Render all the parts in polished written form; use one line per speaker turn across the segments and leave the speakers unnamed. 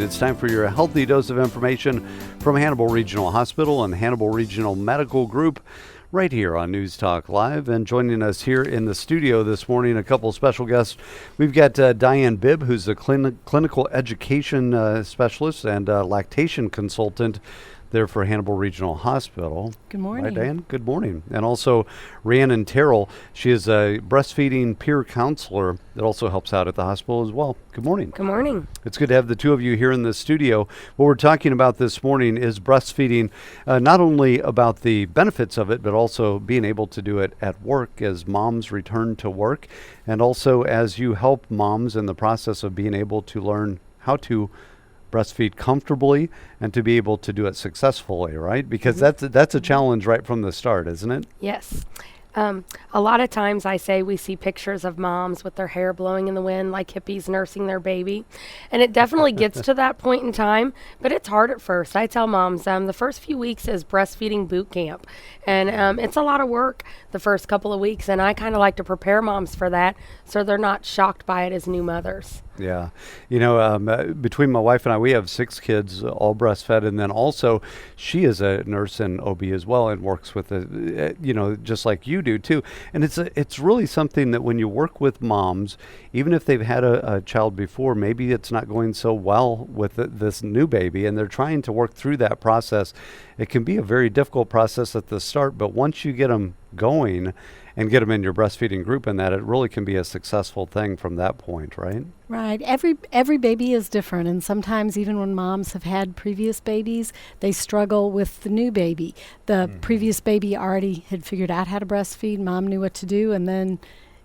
It's time for your healthy dose of information from Hannibal Regional Hospital and Hannibal Regional Medical Group right here on News Talk Live. And joining us here in the studio this morning, a couple of special guests. We've got Diane Bibb, who's a clinical education specialist and lactation consultant there for Hannibal Regional Hospital.
Good morning.
Hi, Diane. Good morning. And also Rhiannon Terrell. She is a breastfeeding peer counselor that also helps out at the hospital as well. Good morning.
Good morning.
It's good to have the two of you here in the studio. What we're talking about this morning is breastfeeding, not only about the benefits of it, but also being able to do it at work as moms return to work, and also as you help moms in the process of being able to learn how to breastfeed comfortably and to be able to do it successfully, right? Because that's a challenge right from the start, isn't it?
Yes. A lot of times I say we see pictures of moms with their hair blowing in the wind like hippies nursing their baby. And it definitely gets to that point in time, but it's hard at first. I tell moms the first few weeks is breastfeeding boot camp. And it's a lot of work the first couple of weeks. And I kind of like to prepare moms for that so they're not shocked by it as new mothers.
Yeah. You know, between my wife and I, we have 6 kids, all breastfed. And then also she is a nurse in OB as well and works with, just like you do too. And it's really something that when you work with moms, even if they've had a child before, maybe it's not going so well with this new baby and they're trying to work through that process. It can be a very difficult process at the start, but once you get them going and get them in your breastfeeding group and that, it really can be a successful thing from that point, right?
Right. Every baby is different, and sometimes even when moms have had previous babies, they struggle with the new baby. The previous baby already had figured out how to breastfeed, mom knew what to do, and then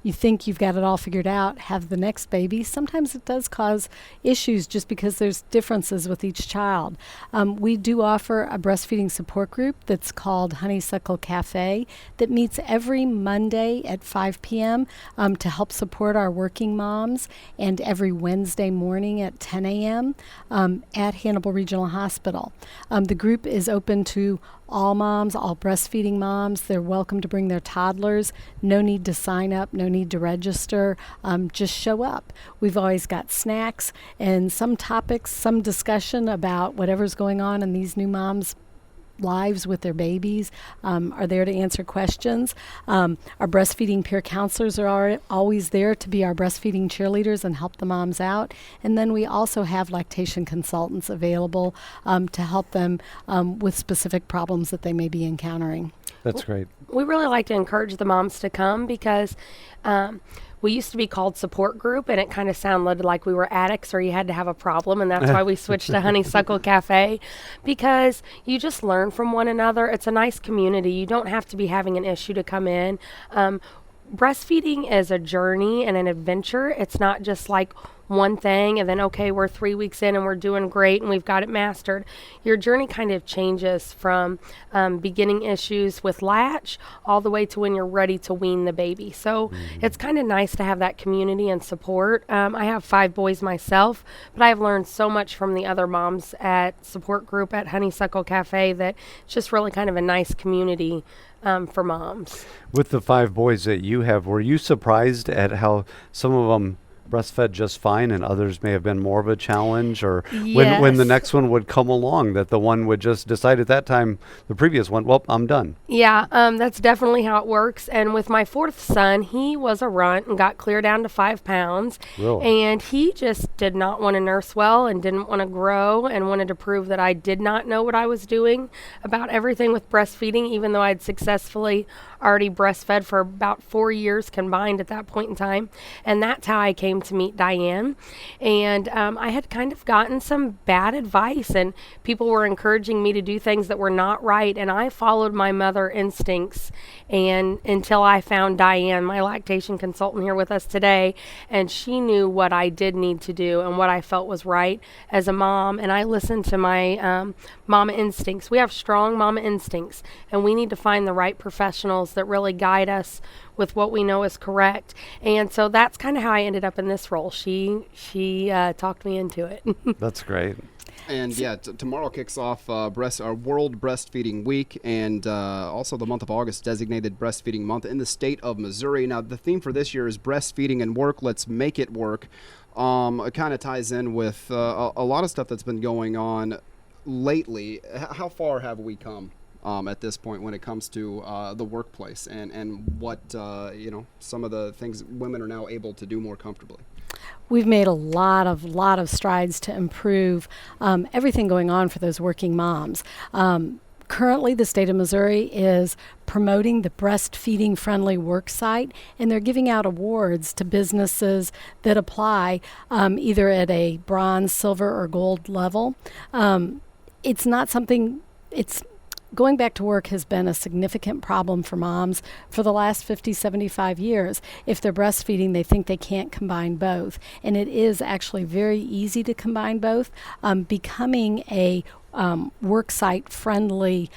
you think you've got it all figured out, have the next baby. Sometimes it does cause issues just because there's differences with each child. We do offer a breastfeeding support group that's called Honeysuckle Cafe that meets every Monday at 5 p.m. To help support our working moms, and every Wednesday morning at 10 a.m. At Hannibal Regional Hospital. The group is open to all moms, all breastfeeding moms. They're welcome to bring their toddlers. No need to sign up, no need to register. Just show up. We've always got snacks and some topics, some discussion about whatever's going on in these new moms' lives with their babies, are there to answer questions. Our breastfeeding peer counselors are always there to be our breastfeeding cheerleaders and help the moms out. And then we also have lactation consultants available to help them with specific problems that they may be encountering.
That's great.
We really like to encourage the moms to come because we used to be called support group, and it kind of sounded like we were addicts or you had to have a problem, and that's why we switched to Honeysuckle Cafe, because you just learn from one another. It's a nice community. You don't have to be having an issue to come in. Breastfeeding is a journey and an adventure. It's not just like one thing and then, okay, we're 3 weeks in and we're doing great and we've got it mastered. Your journey kind of changes from beginning issues with latch all the way to when you're ready to wean the baby. So it's kind of nice to have that community and support. I have 5 boys myself, but I've learned so much from the other moms at support group at Honeysuckle Cafe that it's just really kind of a nice community for moms.
With the 5 boys that you have, were you surprised at how some of them breastfed just fine and others may have been more of a challenge, or when the next one would come along, that the one would just decide at that time, the previous one, well, I'm done?
Yeah, that's definitely how it works. And with my 4th son, he was a runt and got clear down to 5 pounds.
Really?
And he just did not want to nurse well and didn't want to grow and wanted to prove that I did not know what I was doing about everything with breastfeeding, even though I'd successfully already breastfed for about 4 years combined at that point in time. And that's how I came to meet Diane. And I had kind of gotten some bad advice, and people were encouraging me to do things that were not right. And I followed my mother instincts and until I found Diane, my lactation consultant here with us today, and she knew what I did need to do and what I felt was right as a mom. And I listened to my mama instincts. We have strong mama instincts, and we need to find the right professionals that really guide us with what we know is correct. And so that's kind of how I ended up in this role. She talked me into it.
That's great.
And yeah, tomorrow kicks off our World Breastfeeding Week, and also the month of August designated Breastfeeding Month in the state of Missouri. Now, the theme for this year is breastfeeding and work. Let's make it work. It kind of ties in with a lot of stuff that's been going on lately. How far have we come at this point when it comes to the workplace and what some of the things women are now able to do more comfortably?
We've made a lot of strides to improve everything going on for those working moms. Currently, the state of Missouri is promoting the breastfeeding friendly work site, and they're giving out awards to businesses that apply either at a bronze, silver, or gold level. It's not something, going back to work has been a significant problem for moms for the last 50, 75 years. If they're breastfeeding, they think they can't combine both. And it is actually very easy to combine both. Becoming a worksite friendly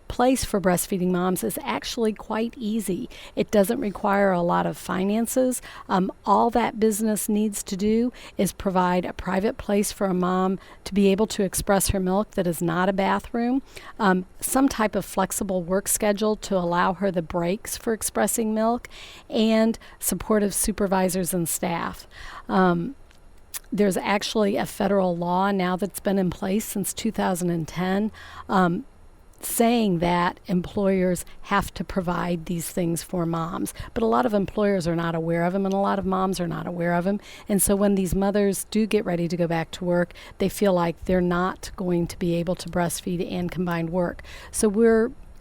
place for breastfeeding moms is actually quite easy. It doesn't require a lot of finances. All that business needs to do is provide a private place for a mom to be able to express her milk that is not a bathroom, some type of flexible work schedule to allow her the breaks for expressing milk, and supportive supervisors and staff. There's actually a federal law now that's been in place since 2010 saying that employers have to provide these things for moms. But a lot of employers are not aware of them, and a lot of moms are not aware of them. And so when these mothers do get ready to go back to work, they feel like they're not going to be able to breastfeed and combine work. So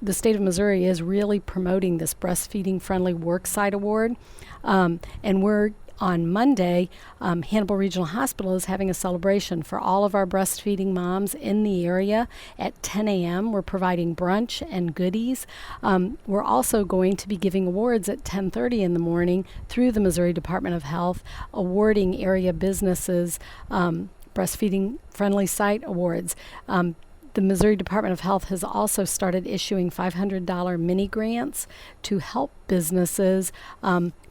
the state of Missouri is really promoting this breastfeeding friendly worksite award. And we're on Monday, Hannibal Regional Hospital is having a celebration for all of our breastfeeding moms in the area at 10 a.m. We're providing brunch and goodies. We're also going to be giving awards at 10:30 in the morning through the Missouri Department of Health, awarding area businesses breastfeeding friendly site awards. The Missouri Department of Health has also started issuing $500 mini grants to help businesses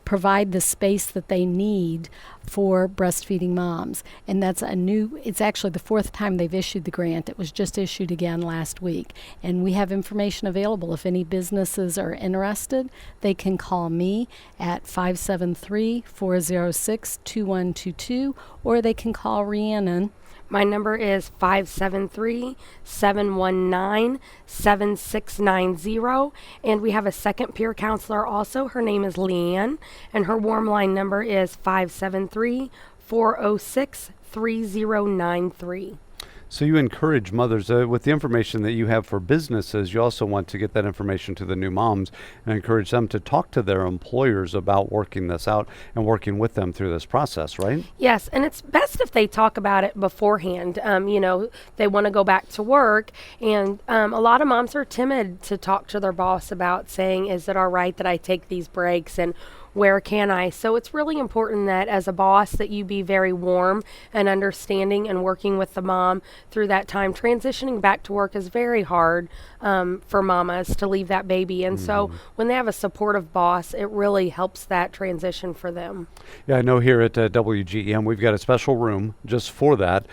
provide the space that they need for breastfeeding moms. And that's it's actually the fourth time they've issued the grant. It was just issued again last week. And we have information available. If any businesses are interested, they can call me at 573-406-2122, or they can call Rhiannon.
My number is 573-719-7690, and we have a second peer counselor also. Her name is Leanne, and her warm line number is 573-406-3093.
So you encourage mothers, with the information that you have for businesses, you also want to get that information to the new moms and encourage them to talk to their employers about working this out and working with them through this process, right?
Yes, and it's best if they talk about it beforehand. They want to go back to work, and a lot of moms are timid to talk to their boss about saying, is it all right that I take these breaks, and where can I? So it's really important that as a boss that you be very warm and understanding and working with the mom through that time. Transitioning back to work is very hard for mamas to leave that baby. And so when they have a supportive boss, it really helps that transition for them.
Yeah, I know here at WGEM we've got a special room just for that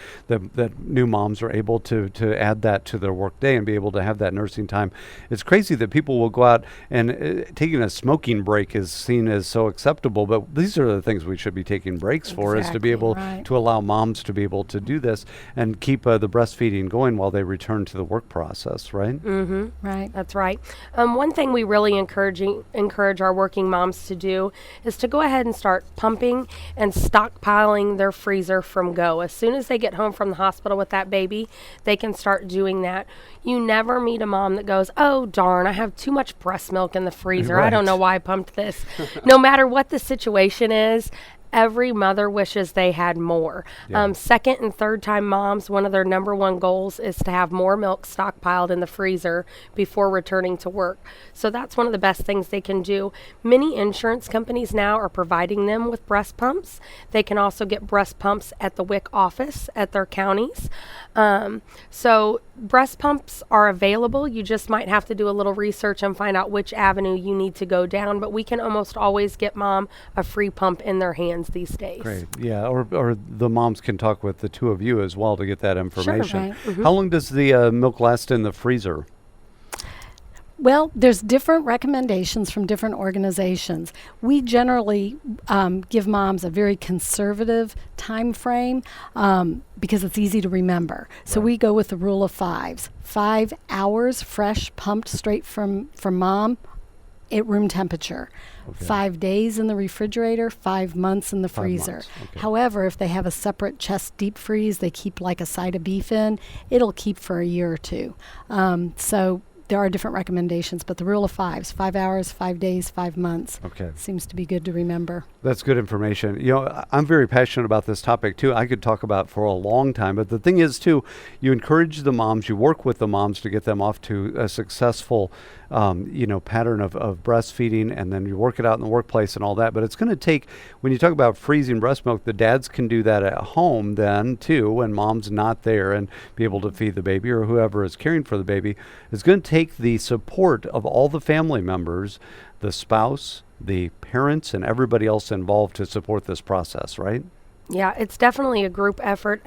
new moms are able to add that to their work day and be able to have that nursing time. It's crazy that people will go out and taking a smoking break is seen as so acceptable, but these are the things we should be taking breaks for, is to be able to allow moms to be able to do this and keep the breastfeeding going while they return to the work process, right?
Mm-hmm.
Right.
That's right. One thing we really encourage our working moms to do is to go ahead and start pumping and stockpiling their freezer from go. As soon as they get home from the hospital with that baby, they can start doing that. You never meet a mom that goes, oh, darn, I have too much breast milk in the freezer.
Right.
I don't know why I pumped this. No matter what the situation is, every mother wishes they had more.
Yeah.
Second and third time moms, one of their number one goals is to have more milk stockpiled in the freezer before returning to work. So that's one of the best things they can do. Many insurance companies now are providing them with breast pumps. They can also get breast pumps at the WIC office at their counties. So breast pumps are available. You just might have to do a little research and find out which avenue you need to go down. But we can almost always get mom a free pump in their hands these days.
Great. Yeah, or the moms can talk with the two of you as well to get that information.
Right.
Mm-hmm.
How long does the milk last in the freezer?
Well, there's different recommendations from different organizations. We generally give moms a very conservative time frame because it's easy to remember. So we go with the rule of fives. 5 hours fresh, pumped straight from mom at room temperature.
Okay.
5 days in the refrigerator, 5 months in the
5
freezer.
months, okay.
However, if they have a separate chest deep freeze, they keep like a side of beef in, it'll keep for a year or two. So there are different recommendations, but the rule of fives, 5 hours, 5 days, 5 months,
Okay.
seems to be good to remember.
That's good information. You know, I'm very passionate about this topic too. I could talk about it for a long time, but the thing is too, you encourage the moms, you work with the moms to get them off to a successful, pattern of breastfeeding, and then you work it out in the workplace and all that. But it's going to take, when you talk about freezing breast milk, the dads can do that at home then too, when mom's not there, and be able to feed the baby, or whoever is caring for the baby. It's going to take the support of all the family members, the spouse, the parents, and everybody else involved to support this process, right?
Yeah, it's definitely a group effort.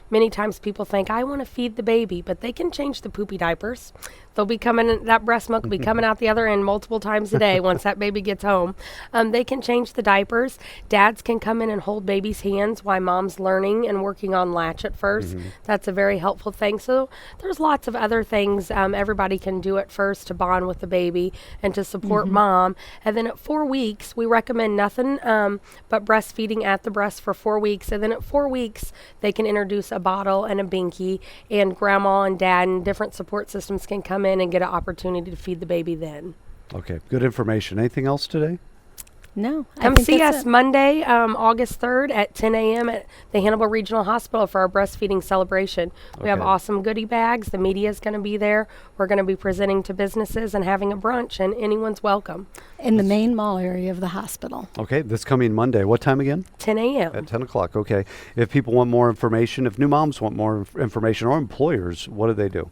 Many times people think, I want to feed the baby, but they can change the poopy diapers. They'll be coming, that breast milk will be coming out the other end multiple times a day once that baby gets home. They can change the diapers. Dads can come in and hold baby's hands while mom's learning and working on latch at 1st. That's a very helpful thing. So there's lots of other things everybody can do at first to bond with the baby and to support mom. And then at 4 weeks, we recommend nothing but breastfeeding at the breast for 4 weeks. And then at 4 weeks, they can introduce a bottle and a binky, and grandma and dad and different support systems can come in and get an opportunity to feed the baby then.
Okay, good information. Anything else today?
No, I
Come
think
see
that's
us
it.
Monday, August 3rd at 10 a.m. at the Hannibal Regional Hospital for our breastfeeding celebration. We have
Okay.
awesome goodie bags. The media is going to be there. We're going to be presenting to businesses and having a brunch, and anyone's welcome.
In the main mall area of the hospital.
Okay, this coming Monday. What time again?
10 a.m.
At 10 o'clock. Okay. If people want more information, if new moms want more information, or employers, what do they do?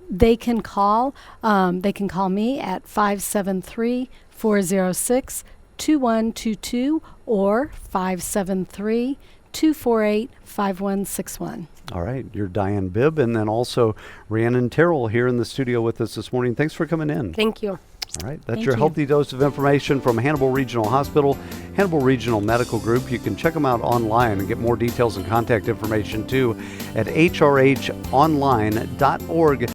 They can call me at 573-406-2122 or 573-248-5161.
All right. You're Diane Bibb, and then also Rhiannon Terrell here in the studio with us this morning. Thanks for coming in.
Thank you.
All right. That's
Thank
your
you.
healthy dose of information from Hannibal Regional Hospital, Hannibal Regional Medical Group. You can check them out online and get more details and contact information too at hrhonline.org.